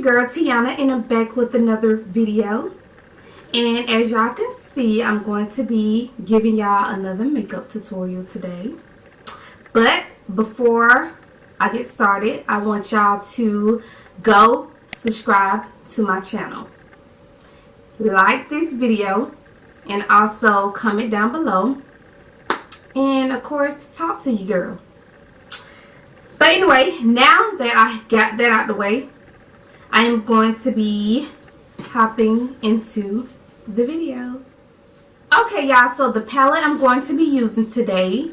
girl Tiana, and I'm back with another video. And as y'all can see, I'm going to be giving y'all another makeup tutorial today. But before I get started, I want y'all to go subscribe to my channel, like this video, and also comment down below, and of course talk to you girl. But anyway, now that I got that out the way, I am going to be hopping into the video. Okay y'all, so the palette I'm going to be using today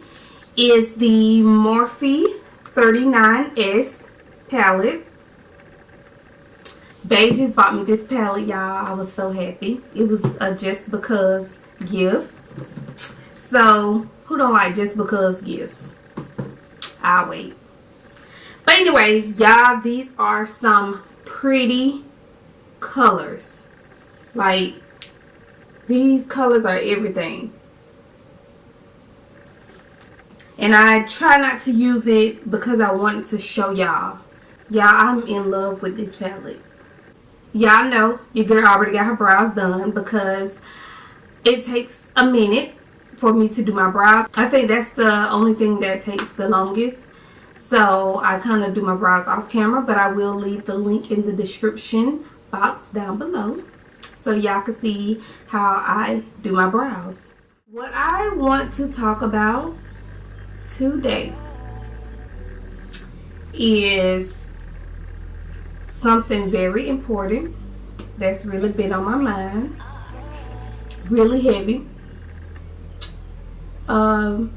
is the Morphe 39S palette. Bae just bought me this palette, y'all. I was so happy. It was a just because gift. So who don't like just because gifts? I'll wait. But anyway, y'all, these are some pretty colors. Like, these colors are everything. And I try not to use it because I wanted to show y'all. Y'all, I'm in love with this palette. Y'all know your girl already got her brows done because it takes a minute for me to do my brows. I think that's the only thing that takes the longest. So I kind of do my brows off camera, but I will leave the link in the description box down below so y'all can see how I do my brows. What I want to talk about today is something very important that's really been on my mind, really heavy, and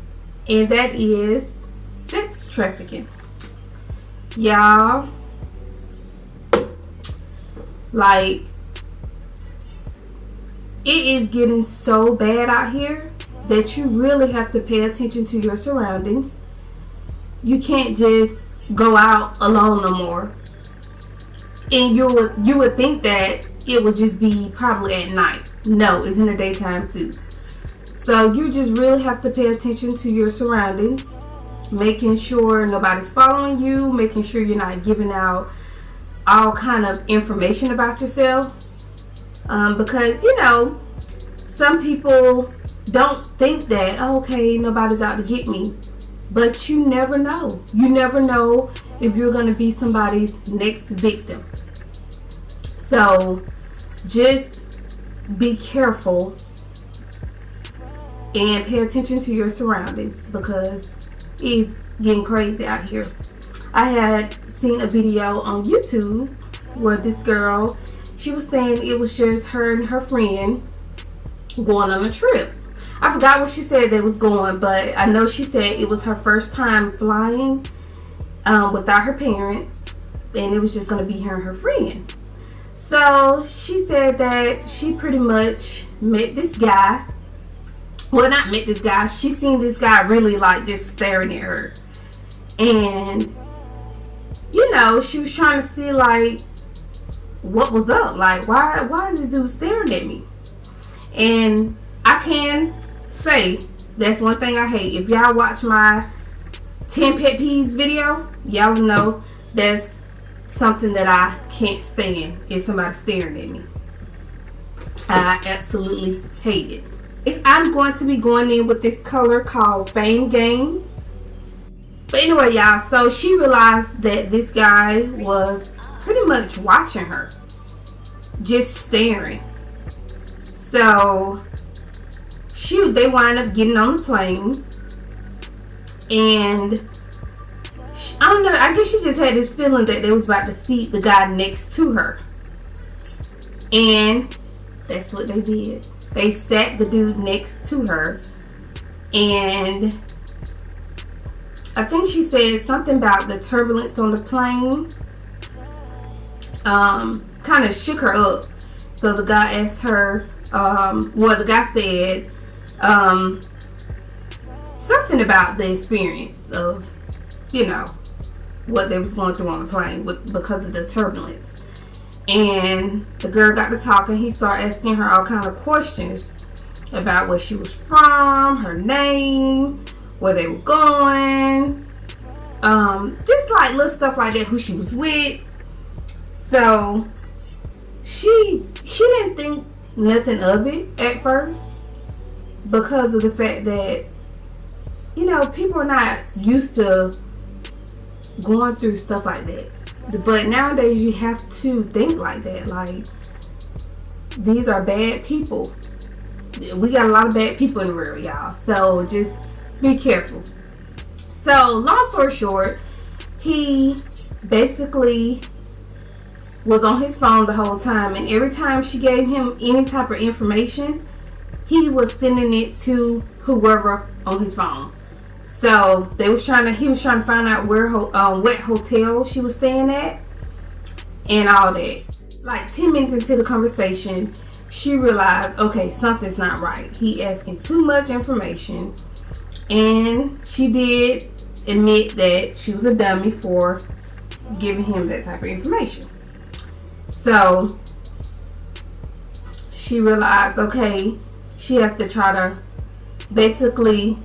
that is sex trafficking. Y'all, like, it is getting so bad out here that you really have to pay attention to your surroundings. You can't just go out alone no more. And you would think that it would just be probably at night. No, it's in the daytime too. So you just really have to pay attention to your surroundings, making sure nobody's following you, making sure you're not giving out all kind of information about yourself, because you know, some people don't think that, oh, okay, nobody's out to get me, but you never know. You never know if you're going to be somebody's next victim. So just be careful and pay attention to your surroundings because it's getting crazy out here. I had seen a video on YouTube where this girl, she was saying it was just her and her friend going on a trip. I forgot what she said they was going, but I know she said it was her first time flying without her parents, and it was just going to be her and her friend. So she said that she pretty much met this guy. Well, not met this guy. She seen this guy really like just staring at her. And, you know, she was trying to see like what was up. Like, why is this dude staring at me? And I can say that's one thing I hate. If y'all watch my 10 pet peeves video, y'all know that's something that I can't stand, is somebody staring at me. I absolutely hate it. I'm going to be going in with this color called Fame Game. But anyway, y'all, so she realized that this guy was pretty much watching her, just staring. So they wind up getting on the plane, and I don't know, I guess she just had this feeling that they was about to seat the guy next to her, and that's what they did. They sat the dude next to her, and I think she said something about the turbulence on the plane kind of shook her up. So the guy asked her, well, the guy said something about the experience of, you know, what they was going through on the plane because of the turbulence. And the girl got to talking. He started asking her all kind of questions about where she was from, her name, where they were going, just like little stuff like that, who she was with. So she didn't think nothing of it at first because of the fact that, you know, people are not used to going through stuff like that. But nowadays you have to think like that. Like, these are bad people. We got a lot of bad people in the world, y'all. So just be careful. So long story short, he basically was on his phone the whole time, and every time she gave him any type of information, he was sending it to whoever on his phone. So he was trying to find out where what hotel she was staying at and all that. Like 10 minutes into the conversation, she realized, okay, something's not right. He asking too much information, and she did admit that she was a dummy for giving him that type of information. So she realized, okay, she had to try to basically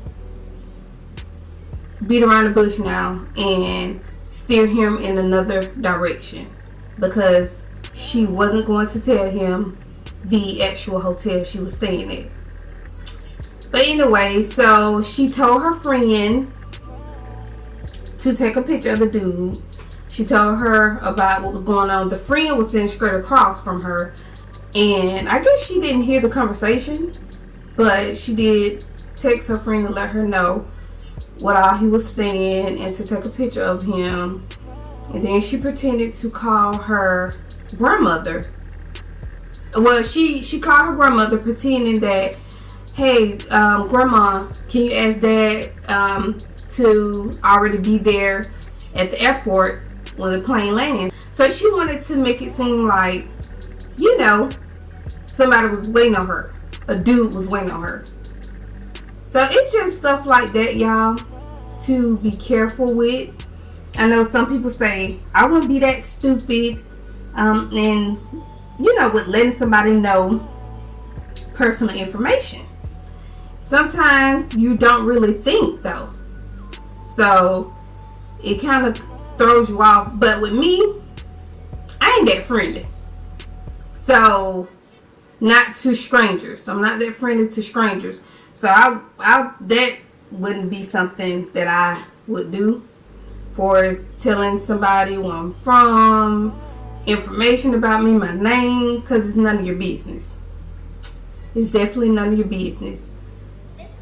beat around the bush now and steer him in another direction, because she wasn't going to tell him the actual hotel she was staying at. But anyway, so she told her friend to take a picture of the dude. She told her about what was going on. The friend was sitting straight across from her, and I guess she didn't hear the conversation, but she did text her friend to let her know what all he was saying and to take a picture of him. And then she pretended to call her grandmother. Well, she called her grandmother, pretending that, hey, grandma, can you ask dad to already be there at the airport when the plane lands? So she wanted to make it seem like, you know, somebody was waiting on her. A dude was waiting on her. So it's just stuff like that, y'all, to be careful with. I know some people say, I wouldn't be that stupid, and, you know, with letting somebody know personal information. Sometimes you don't really think, though. So it kind of throws you off. But with me, I ain't that friendly. So, not to strangers. I'm not that friendly to strangers. So that wouldn't be something that I would do, for telling somebody where I'm from, information about me, my name, because it's none of your business. It's definitely none of your business.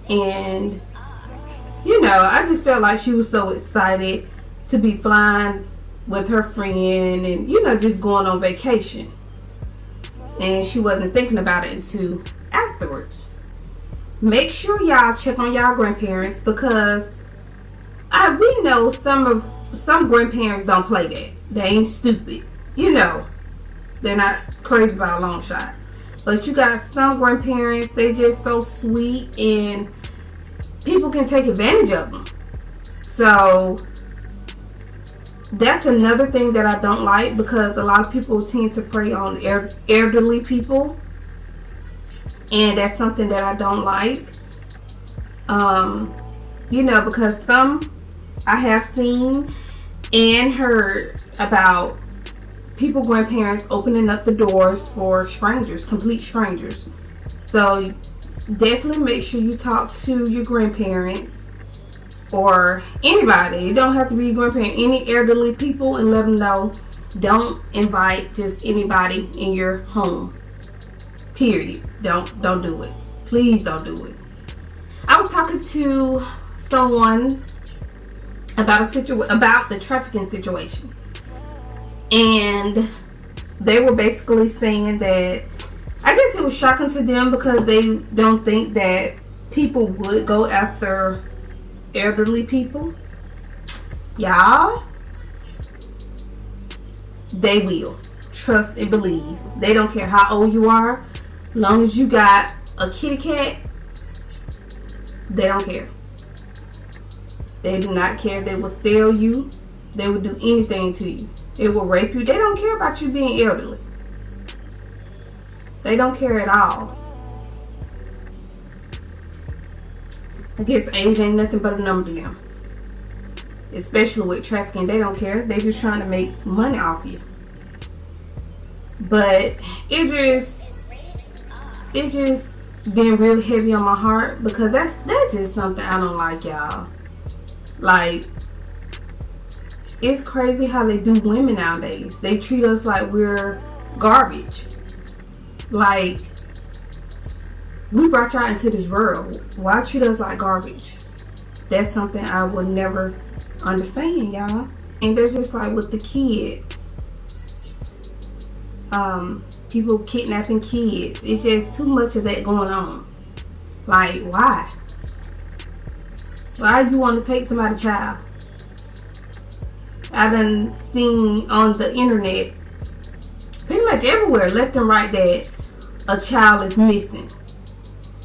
And, you know, I just felt like she was so excited to be flying with her friend and, you know, just going on vacation. And she wasn't thinking about it until afterwards. Make sure y'all check on y'all grandparents, because we know some grandparents don't play that. They ain't stupid. You know, they're not crazy about a long shot. But you got some grandparents, they just so sweet, and people can take advantage of them. So that's another thing that I don't like, because a lot of people tend to prey on elderly people, and that's something that I don't like. You know, because some I have seen and heard about people, grandparents, opening up the doors for strangers, complete strangers. So definitely make sure you talk to your grandparents or anybody. It don't have to be your grandparent, any elderly people, and let them know, don't invite just anybody in your home. Period. Don't do it. Please don't do it. I was talking to someone about the trafficking situation, and they were basically saying that, I guess it was shocking to them because they don't think that people would go after elderly people. Y'all, they will. Trust and believe. They don't care how old you are. As long as you got a kitty cat, they don't care. They do not care. They will sell you. They will do anything to you. They will rape you. They don't care about you being elderly. They don't care at all. I guess age ain't nothing but a number to them. Especially with trafficking, they don't care. They just trying to make money off you. But it just been real heavy on my heart, because that's just something I don't like, y'all. Like, it's crazy how they do women nowadays. They treat us like we're garbage. Like, we brought y'all into this world. Why treat us like garbage? That's something I would never understand, y'all. And that's just like with the kids. People kidnapping kids. It's just too much of that going on. Like, why? Why you want to take somebody's child? I done seen on the internet, pretty much everywhere, left and right, that a child is missing.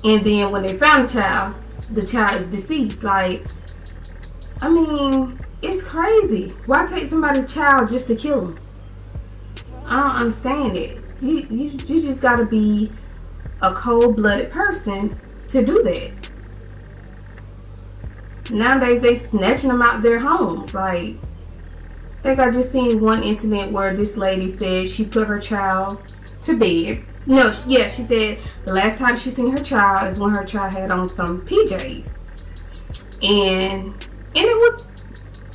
And then when they found the child is deceased. Like, I mean, it's crazy. Why take somebody's child just to kill them? I don't understand it. You just gotta be a cold-blooded person to do that. Nowadays, they snatching them out their homes. Like, I think I just seen one incident where this lady said she put her child to bed. No, yeah, she said the last time she seen her child is when her child had on some PJs. And it was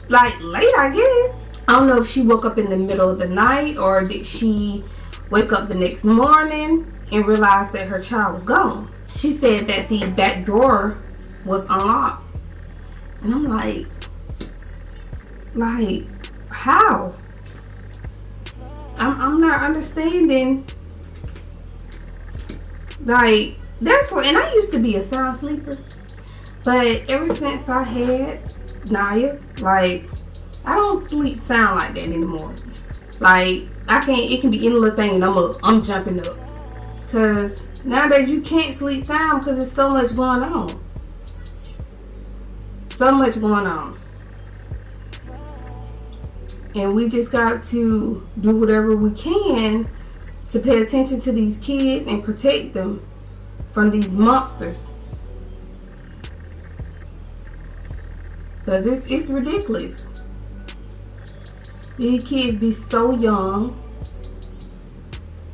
like late, I guess. I don't know if she woke up in the middle of the night, or did she wake up the next morning and realize that her child was gone. She said that the back door was unlocked. And I'm like, how? I'm not understanding. Like, that's what, and I used to be a sound sleeper, but ever since I had Naya, like, I don't sleep sound like that anymore. Like, it can be any little thing and I'm jumping up. Cause nowadays you can't sleep sound because there's so much going on. So much going on. And we just got to do whatever we can to pay attention to these kids and protect them from these monsters. Because it's ridiculous. These kids be so young.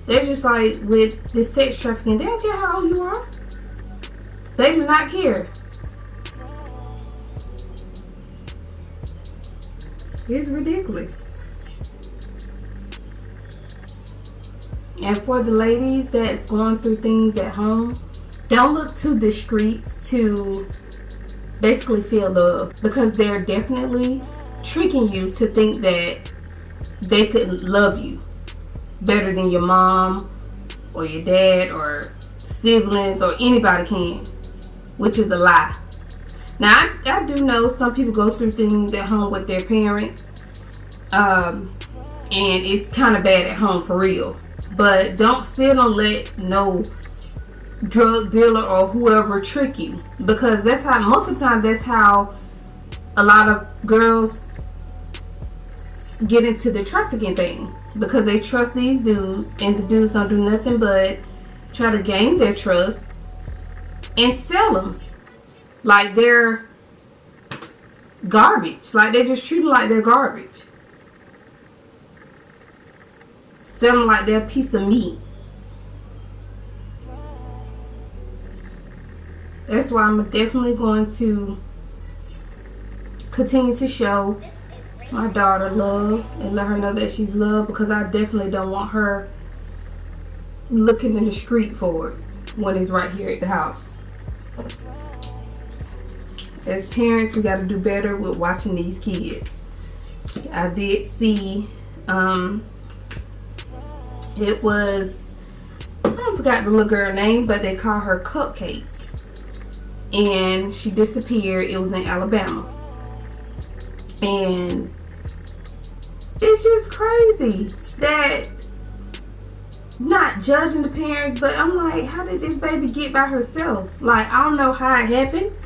They're just like with this sex trafficking. They don't care how old you are. They do not care. It's ridiculous. And for the ladies that's going through things at home, don't look too discreet to basically feel love, because they're definitely tricking you to think that they could love you better than your mom or your dad or siblings or anybody can, which is a lie. Now, I do know some people go through things at home with their parents, and it's kind of bad at home for real. But don't let no drug dealer or whoever trick you, because that's how, most of the time, that's how a lot of girls get into the trafficking thing, because they trust these dudes, and the dudes don't do nothing but try to gain their trust and sell them like they're garbage. Like, they just treat them like they're garbage. Sell them like they're a piece of meat. That's why I'm definitely going to continue to show my daughter love and let her know that she's loved, because I definitely don't want her looking in the street for it when it's right here at the house. As parents, we got to do better with watching these kids. I did see, it was, I forgot the little girl name, but they call her Cupcake. And she disappeared. It was in Alabama. And it's just crazy that, not judging the parents, but I'm like, how did this baby get by herself? Like, I don't know how it happened,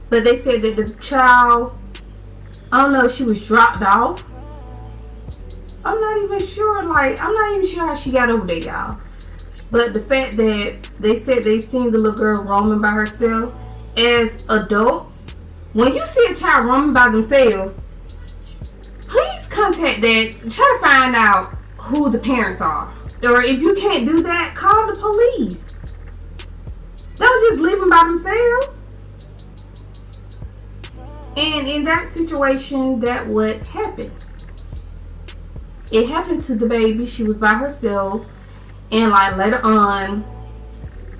but they said that the child, I don't know if she was dropped off. I'm not even sure. Like, I'm not even sure how she got over there, y'all. But the fact that they said they seen the little girl roaming by herself, as adults, when you see a child roaming by themselves, please contact that. Try to find out who the parents are. Or if you can't do that, call the police. Don't just leave them by themselves. And in that situation, that what happened. It happened to the baby. She was by herself. And like later on,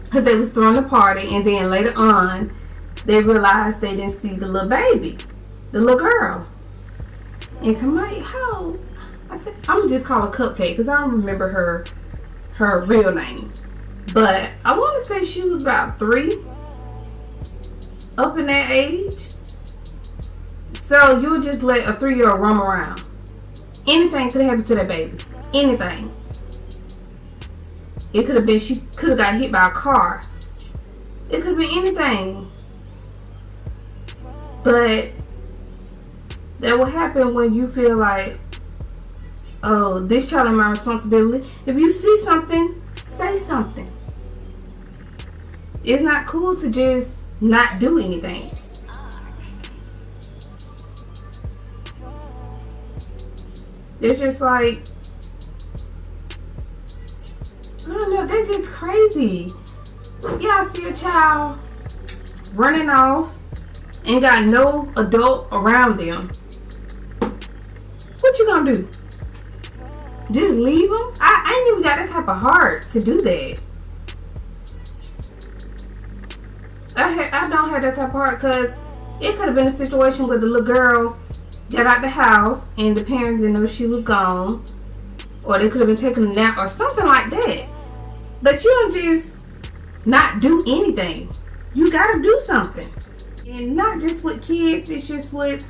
because they was throwing a party, and then later on, they realized they didn't see the little baby, the little girl. And Kamai, how? I'm just call her Cupcake because I don't remember her real name. But I want to say she was about 3, up in that age. So you'll just let a 3-year-old roam around. Anything could have happened to that baby. Anything. It could have been she could have got hit by a car. It could have been anything. But that will happen when you feel like, oh, this child is my responsibility. If you see something, say something. It's not cool to just not do anything. It's just like, I don't know, they're just crazy. Yeah, I see a child running off and got no adult around them. What you gonna do? Just leave them? I ain't even got that type of heart to do that. I don't have that type of heart, because it could have been a situation where the little girl got out the house and the parents didn't know she was gone, or they could have been taking a nap or something like that. But you don't just not do anything. You gotta do something. And not just with kids, it's just with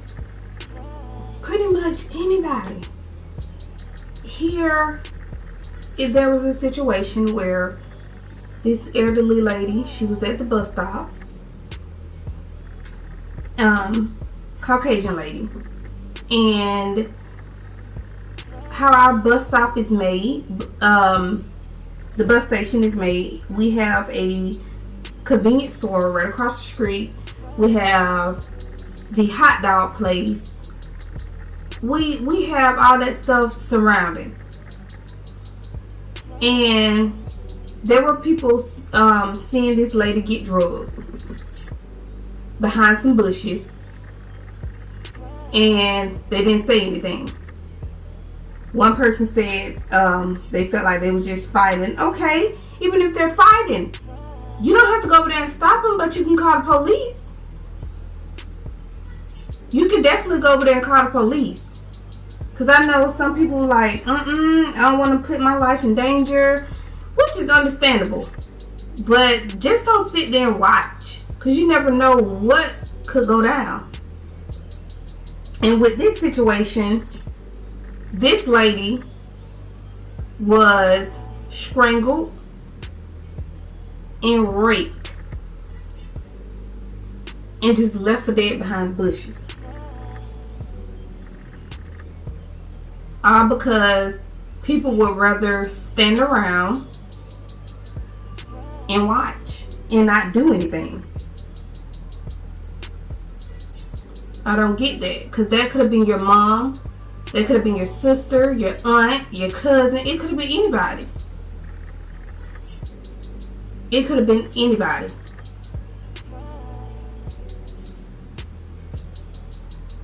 pretty much anybody. Here, if there was a situation where this elderly lady, she was at the bus stop, Caucasian lady, and how our bus stop is made, the bus station is made, we have a convenience store right across the street. We have the hot dog place. We have all that stuff surrounding. And there were people seeing this lady get drugged behind some bushes, and they didn't say anything. One person said they felt like they was just fighting. Okay, even if they're fighting, you don't have to go over there and stop them, but you can call the police. You can definitely go over there and call the police. Because I know some people like, I don't want to put my life in danger, which is understandable. But just don't sit there and watch, because you never know what could go down. And with this situation, this lady was strangled and raped and just left for dead behind bushes. All because people would rather stand around and watch and not do anything. I don't get that, because that could have been your mom, that could have been your sister, your aunt, your cousin. It could have been anybody. It could have been anybody.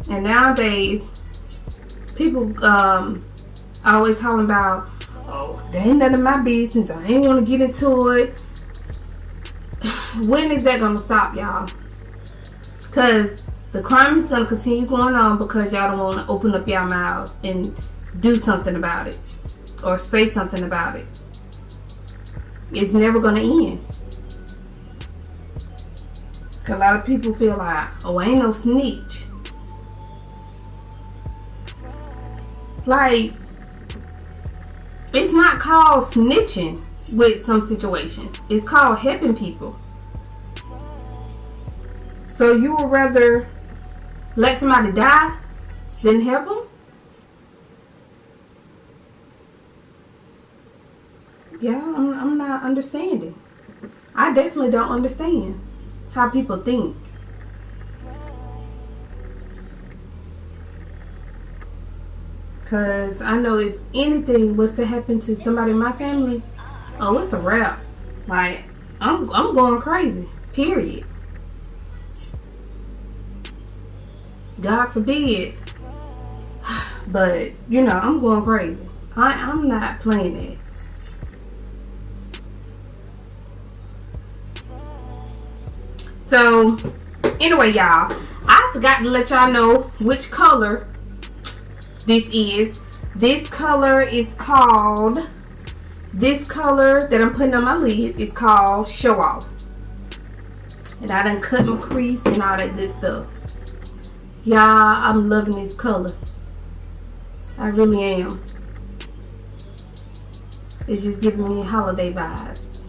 And nowadays, people always talking about, oh, that ain't none of my business, I ain't want to get into it. When is that going to stop, y'all? Because the crime is going to continue going on because y'all don't want to open up y'all mouths and do something about it or say something about it. It's never going to end. Because a lot of people feel like, oh, I ain't no snitch. Like, it's not called snitching with some situations. It's called helping people. So you would rather let somebody die than help them? Yeah, I'm not understanding. I definitely don't understand how people think. Because I know if anything was to happen to somebody in my family, oh, it's a wrap. Like, I'm going crazy. Period. God forbid. But, you know, I'm going crazy. I'm not playing it. So, anyway, y'all, I forgot to let y'all know which color this is. This color is called, this color that I'm putting on my lids is called Show Off. And I done cut my crease and all that good stuff. Y'all, I'm loving this color. I really am. It's just giving me holiday vibes.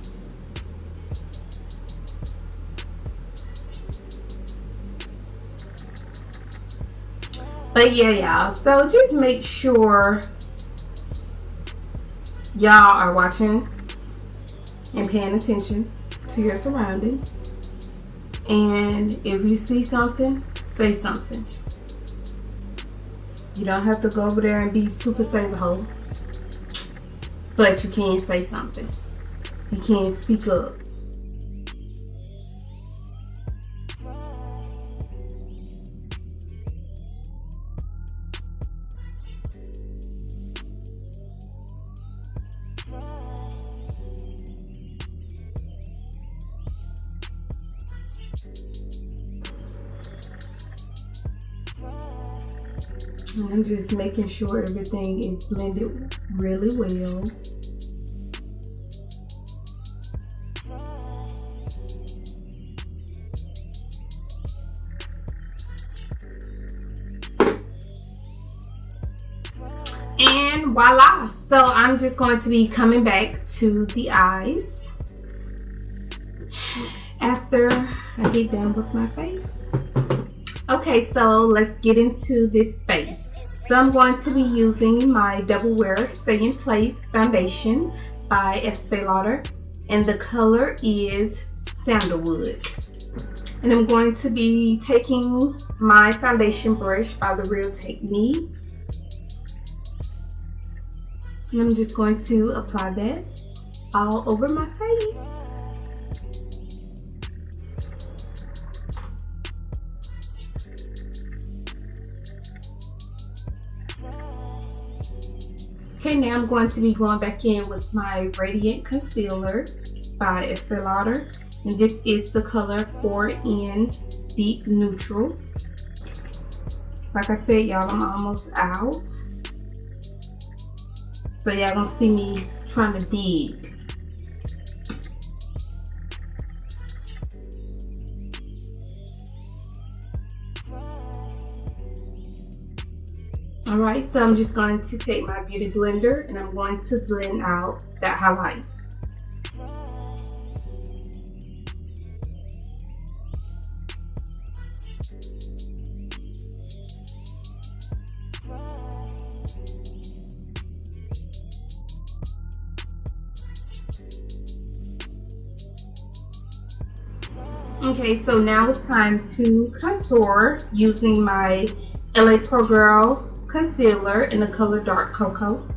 But yeah, y'all, so just make sure y'all are watching and paying attention to your surroundings. And if you see something, say something. You don't have to go over there and be super saver hole, but you can say something. You can speak up. And I'm just making sure everything is blended really well. And voila! So I'm just going to be coming back to the eyes after I get done with my face. Okay, so let's get into this face. So I'm going to be using my Double Wear Stay in Place foundation by Estee Lauder, and the color is Sandalwood. And I'm going to be taking my foundation brush by The Real Technique, and I'm just going to apply that all over my face. Okay, now I'm going to be going back in with my Radiant Concealer by Estee Lauder, and this is the color 4N Deep Neutral. Like I said, y'all, I'm almost out, so y'all gonna see me trying to dig. Alright, so I'm just going to take my beauty blender and I'm going to blend out that highlight. Okay, so now it's time to contour using my LA Pro Girl concealer in the color Dark Cocoa.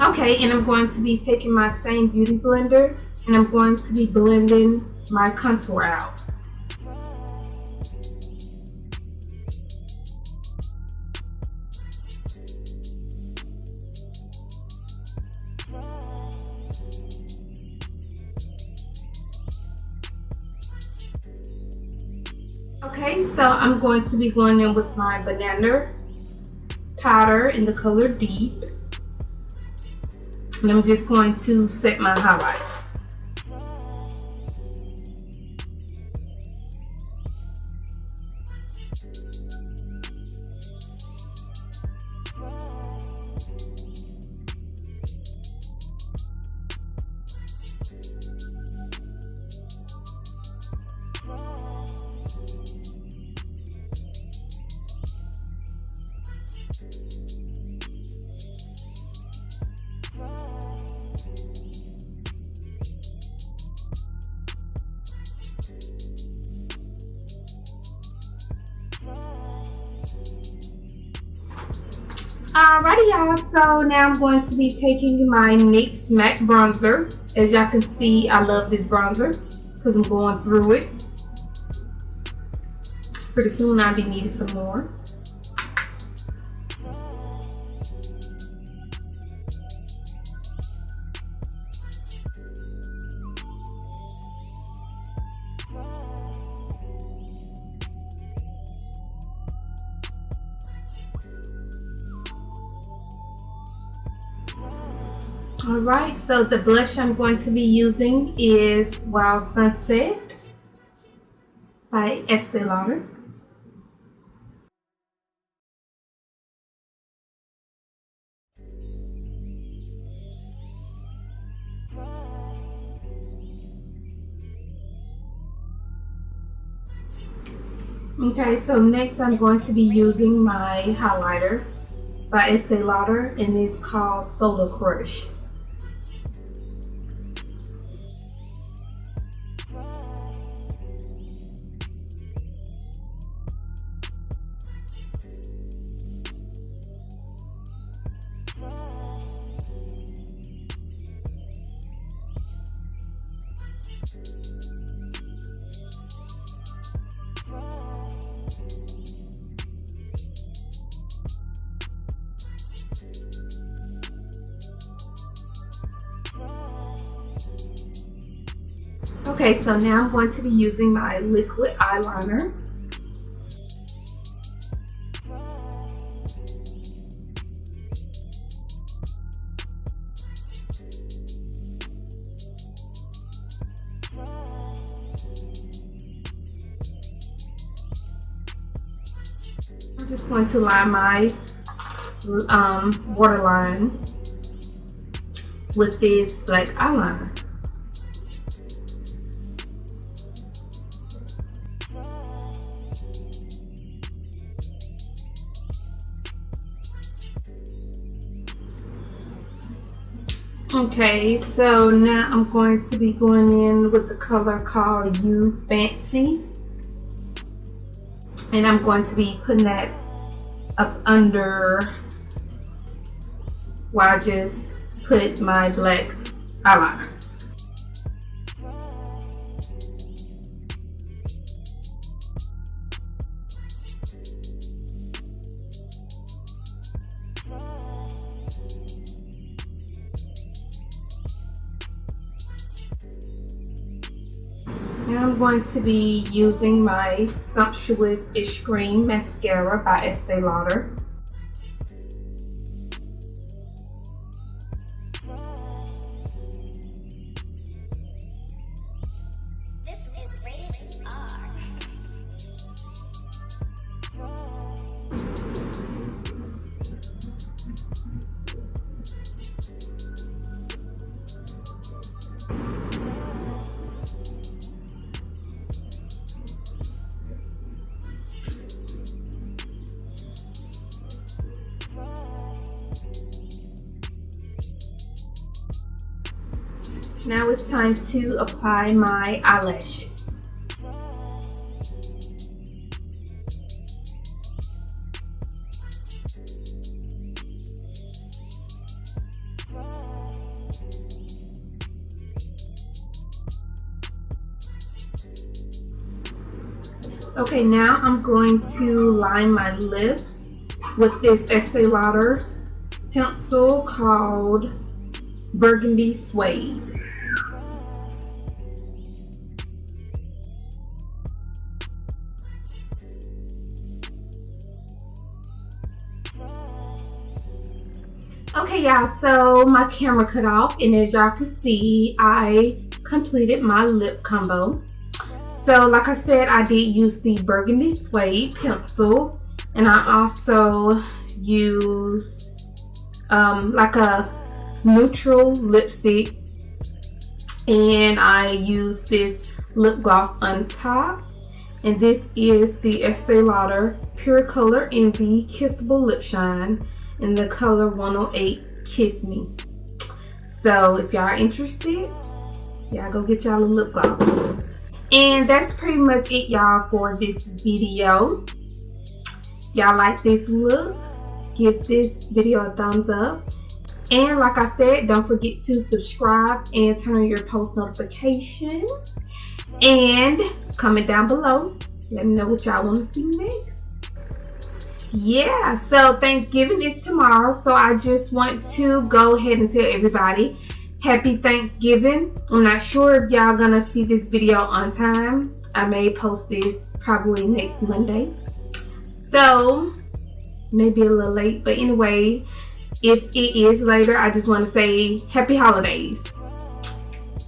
Okay, and I'm going to be taking my same beauty blender and I'm going to be blending my contour out. Okay, so I'm going to be going in with my banana powder in the color Deep. And I'm just going to set my highlights. Alrighty y'all, so now I'm going to be taking my NYX matte bronzer. As y'all can see, I love this bronzer because I'm going through it. Pretty soon I'll be needing some more. Alright, so the blush I'm going to be using is Wild Sunset by Estee Lauder. Okay, so next I'm going to be using my highlighter by Estee Lauder, and it's called Solar Crush. Okay, so now I'm going to be using my liquid eyeliner. I'm just going to line my waterline with this black eyeliner. Okay, so now I'm going to be going in with the color called You Fancy. And I'm going to be putting that up under where I just put my black eyeliner. Now I'm going to be using my Sumptuous Extreme Mascara by Estee Lauder. This is rated R. Now it's time to apply my eyelashes. Okay, now I'm going to line my lips with this Estee Lauder pencil called Burgundy Suede. Okay y'all, so my camera cut off, and as y'all can see, I completed my lip combo. So like I said, I did use the Burgundy Suede pencil, and I also used like a neutral lipstick, and I used this lip gloss on top, and this is the Estee Lauder Pure Color Envy Kissable Lip Shine in the color 108 Kiss Me. So if y'all are interested, y'all go get y'all a lip gloss. And that's pretty much it, y'all, for this video. Y'all like this look? give this video a thumbs up. And like I said, don't forget to subscribe and turn on your post notification. And comment down below. Let me know what y'all want to see next. Yeah, so Thanksgiving is tomorrow. So I just want to go ahead and tell everybody Happy Thanksgiving. I'm not sure if y'all gonna see this video on time. I may post this probably next Monday. So maybe a little late, but anyway, if it is later, I just want to say happy holidays.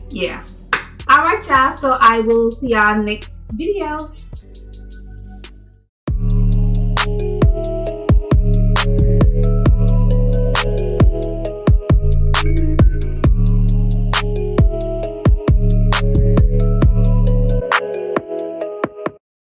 Yeah. Alright y'all, so I will see y'all next video.